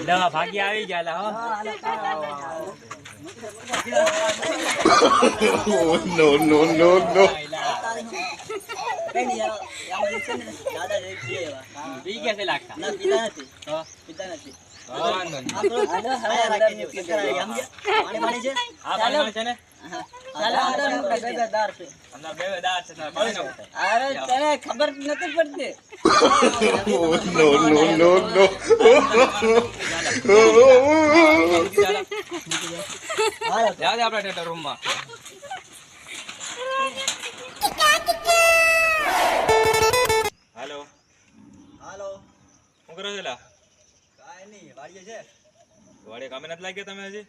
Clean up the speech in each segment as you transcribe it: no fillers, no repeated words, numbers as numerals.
દવા ભાગી આવી ગયા હો. નો નો નો નો પી ગયા છે લાગતા. ખબર નથી પડતી. નો નો નો નો આપડે રૂમ માં હાલો હાલો શું કરો છો? કાઈ નહીં, વાડીએ છે. વાડે કામે નથી લાગ્યા તમે હજી?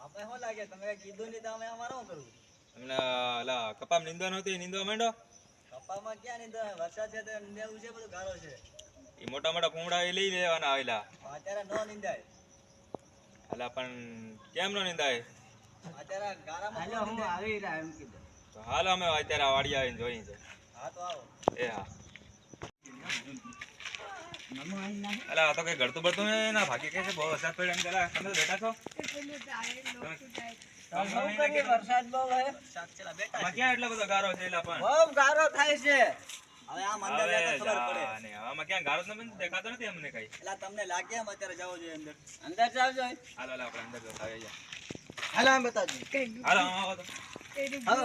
આપણે શું લાગે, તમે કીધું નહીં તો અમે અમારે શું કરવું? તમને કપામ નીંદવાનું હતું, નીંદવા માંડો. કપામાં ક્યાં નીંદે? વરસાદ છે તો નીંદેવું છે, બધું ગારો છે. એ મોટા મોટા કુંડા એ લઈ લેવાના આવેલા. અત્યારે નો નીંદાય. હાલા પણ કેમ નો નીંદાય? અત્યારે ગારામાં નો નીંદાય. આવી રહ્યા એમ કીધું. તો હાલો અમે અત્યારે આ વાડી આવીને જોઈએ છે. હા તો આવો. એ હા. અલા આ તો કઈ ગળતું બળતું નહીં ના, ભાગી કે છે બહુ વરસાદ પડ્યો એમ. જરા તમે તો બેઠા છો? વરસાદ બહુ હે. સાક્ષીલા બેઠા આમાં ક્યાં એટલો બધો ગારો છે એલા પણ? બહુ ગારો થાય છે. હવે આમ અંદર જાય તો ખબર પડે. અને આમાં ક્યાં ગારો તમને દેખાતો નથી અમને કઈ. એટલે તમને લાગે એમ અત્યારે જવો જોઈએ અંદર. અંદર જાવજો. હાલો હાલો આપણે અંદર જતા આવીએ. હાલો આમ બતાવજો. હાલો આવો તો. હાલો.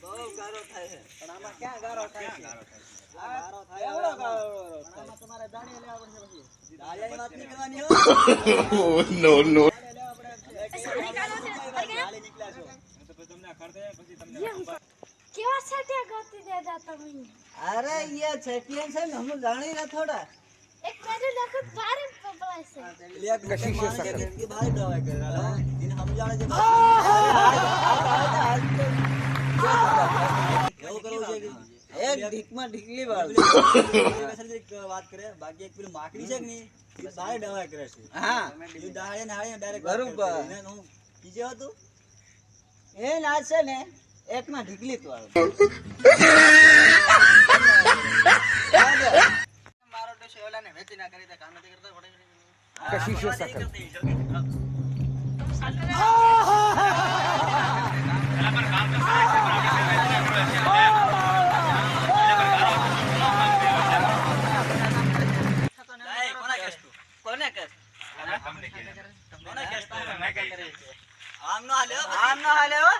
બહુ ગારો થાય છે. પણ આમાં ક્યાં ગારો થાય છે? ગારો થાય. એવડો ગારો થાય. આમાં તમારે દાણી લેવા પડશે પછી. દાળિયાની વાત નહીં કરવાની હો. નો નો કેવા છટ્યા ગોતી દેતા તમે? અરે યાર છટિયા છે ને હું જાણી ના થોડા. એક મેરે લખત ભારે પપલાય છે. એક કશી છે કે બહાર દવા કરેલા ઇન સમજાણે છે. એવું કરવું છે કે એક ઢીકમાં ઢીકલી વાળ વાત કરે. બાકી એક પેલું માકડી છે કે નહીં એ બહાર દવા કરે છે. હા એ દાડે નાળે ડાયરેક્ટ બરોબર એને હું બીજો હતું એ ના છે ને એકમાં ઢીકલી જ વાળ. મારો તો શેવલાને વેચી ના કરી દે કામ નથી કરતો કશી છે સકલ કોને કે આમ નો હાલે હો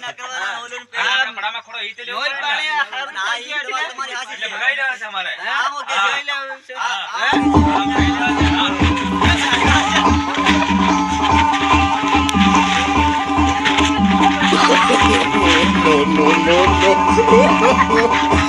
ના કરવાના ઓલું પેલા કપડામાં ખોડો ઈ તે લેવો રોજ પાણી ના ઈ દવા તમારી હાથી એટલે ભગાઈ દેવા છે અમારે. આમ કે જોઈ લેવું છે. no no no no